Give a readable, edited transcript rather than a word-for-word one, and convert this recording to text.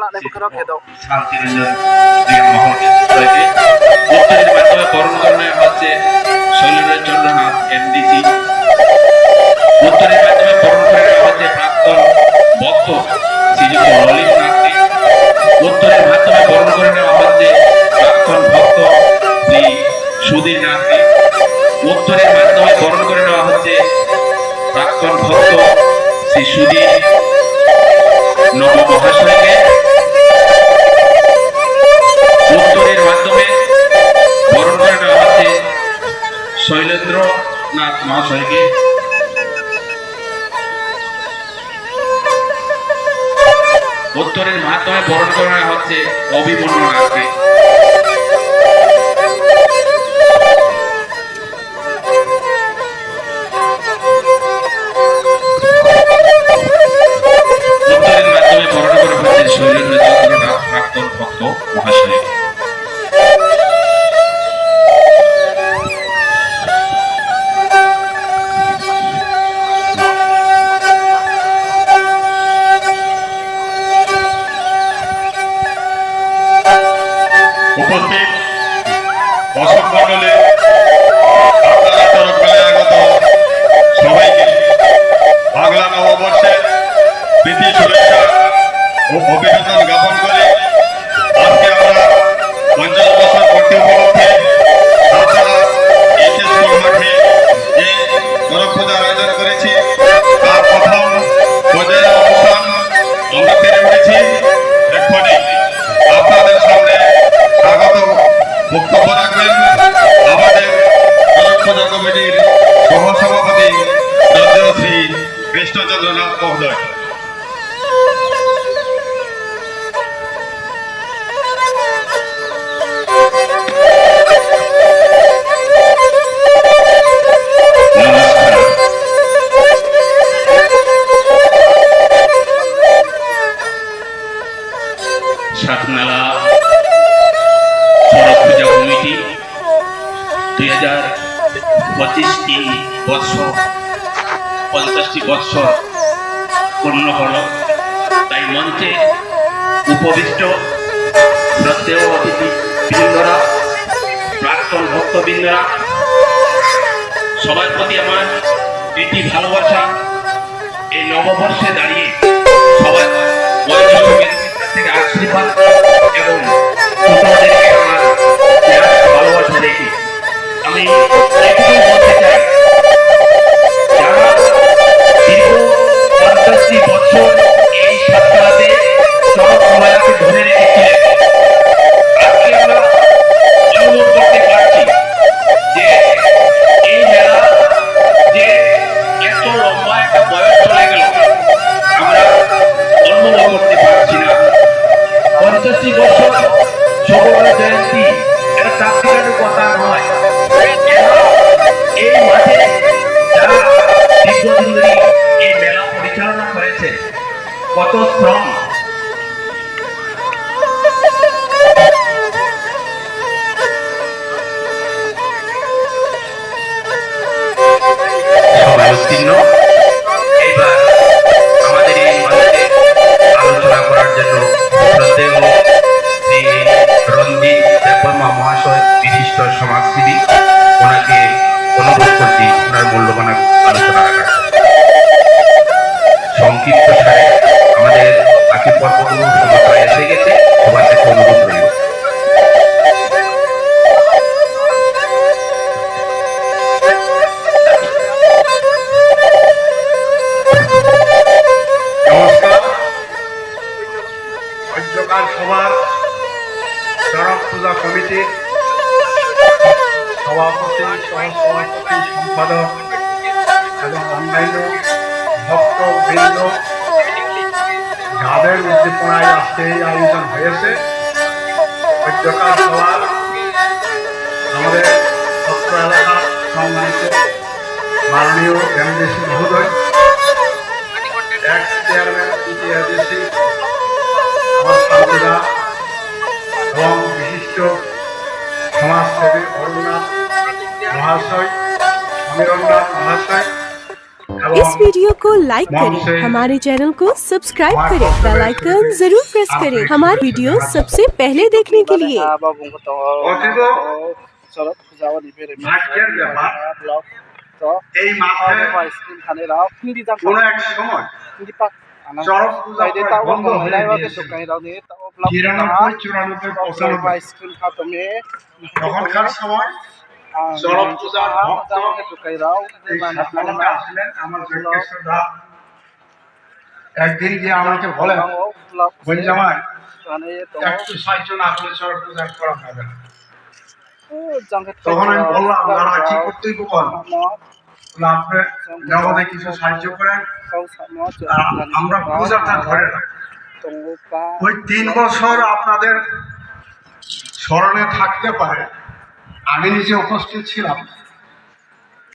শান্তিরঞ্জন মহোদয়কে উত্তরের মাধ্যমে বরণ করানো হচ্ছে শৈলেন্দ্র চন্দ্রনাথ এমডিসি। উত্তরের মাধ্যমে বরণ করে নেওয়া হচ্ছে প্রাক্তন ভক্ত শ্রীযুক্ত ললিত নাথকে। উত্তরের মাধ্যমে বরণ করে নেওয়া হচ্ছে প্রাক্তন ভক্ত শ্রী সুধীর নাথকে। উত্তরের মাধ্যমে বরণ করে নেওয়া হচ্ছে প্রাক্তন ভক্ত শ্রী সুধীর নব মহাশয়কে। উত্তরের মাধ্যমে বরণ করে নেওয়া হচ্ছে শৈলেন্দ্র নাথ মহাশয়কে। উত্তরের মাধ্যমে বরণ করে নেওয়া হচ্ছে অভিমন্যু নাথকে। উত্তরের মাধ্যমে বরণ করা হচ্ছে শৈলেন্দ্র চন্দ্রনাথ প্রাক্তন ভক্ত মহাশয়কে। উপস্থিত দর্শক মণ্ডলী, আপনারা চরকমেলায় আগত সবাইকে বাংলা নববর্ষের প্রীতি শুভেচ্ছা ও অভিনন্দন জ্ঞাপন করে আজকে আমরা 50 বছর পূর্তি উপলক্ষে তাছাড়া এইচএস মাঠে যে চরক পূজার আয়োজন করেছি তার প্রথম পর্যায়ের অনুষ্ঠান আমরা পেরে উঠেছি। এক্ষুনি আপনাদের সামনে স্বাগত বক্তব্য রাখবেন আমাদের চরক পূজা কমিটির সহসভাপতি শ্রী কৃষ্ণচন্দ্রনাথ মহোদয়। সাতমেলা চরক পূজা কমিটি 2025টি বৎসর 50টি বৎসর পূর্ণ হল। তাই মঞ্চে উপবিষ্ট শ্রদ্ধেয় অতিথিবৃন্দরা, প্রাক্তন ভক্তবৃন্দরা, সবার প্রতি আমার প্রীতি ভালোবাসা। এই নববর্ষে দাঁড়িয়ে সবার বয়োজ্যেষ্ঠ ব্যক্তিদের থেকে আশীর্বাদ এবং ছোটদেরকে আমার ভালোবাসা রেখে আমি এটুকুই বলতে চাই, যারা দীর্ঘ 50টি বছর এই সাতমেলাতে চরক মেলাকে ধরে রেখেছিলেন, আজকে আমরা অনুভব করতে পারছি যে এই মেলা যে এত লম্বা একটা বয়স চলে গেল আমরা অনুভব করতে পারছি না। 50টি বছর সবার জয়ন্তী এটা চাকরির কথা নয়। এই মাঠে যারা দীর্ঘদিন ধরে এই মেলা পরিচালনা করেছে, কত শ্রম, সবাই উত্তীর্ণ। এইবার আমাদের এই মঞ্চে আলোচনা করার জন্য শ্রদ্ধেয় শ্রী রঞ্জিত দেববর্মা মহাশয়, বিশিষ্ট সমাজসেবী, ওনাকে অনুরোধ করছি ওনার মূল্যবান আলোচনা রাখার। সংক্ষিপ্ত সারে আমাদের বাকি পর্বগুলো সময় এসে গেছে, সবার কাছে অনুরোধ রইল। নমস্কার। পঞ্চকাল সভার চরক পূজা কমিটির সভাপতি, সহসভাপতি, সম্পাদক এবং অন্যান্য ভক্তবৃন্দ যাদের উদ্দীপনায় আজকে এই আয়োজন হয়েছে, পঞ্চকাল সভার আমাদের সত্র এলাকার সম্মানিত মাননীয় এমডিসি মহোদয়, এক্স চেয়ারম্যান পিটিআরডিসি আমার শান্তিদা এবং বিশিষ্ট সমাজসেবী অরুণনাথ মহাশয়, সমীরণনাথ মহাশয় এবং এবং वीडियो को लाइक मन करें, से हमारे चैनल को सब्सक्राइब हमारे करें, भक्त बेल बैठ आइकन के जरूर प्रेस आप करें एक हमारी दूसरे वीडियो का सबसे पहले देखने के लिए। অতীত ভাগ্যের ব্যাপার এই মাঠে কোনো এক সময় চরক পূজা প্রায় বন্ধ হয়ে গিয়েছিল 93-94-95 তখনকার সময় চরক পূজার ভক্ত এই সাধনাতে আসলেন আমার ভেঙ্কটেশ্বর দা একদিন গিয়ে আমাকে বলেন জামাই একটু সাহায্য না করলে চরক পূজা করা হবে না। তখন আমি বললাম দাদা কি করতেই বলেন আপনি জগতে কিছু সাহায্য করেন আমরা পূজাটা ধরে রাখি। ওই 3 বছর আপনাদের স্মরণে থাকতে পারে আমি নিজে উপস্থিত ছিলাম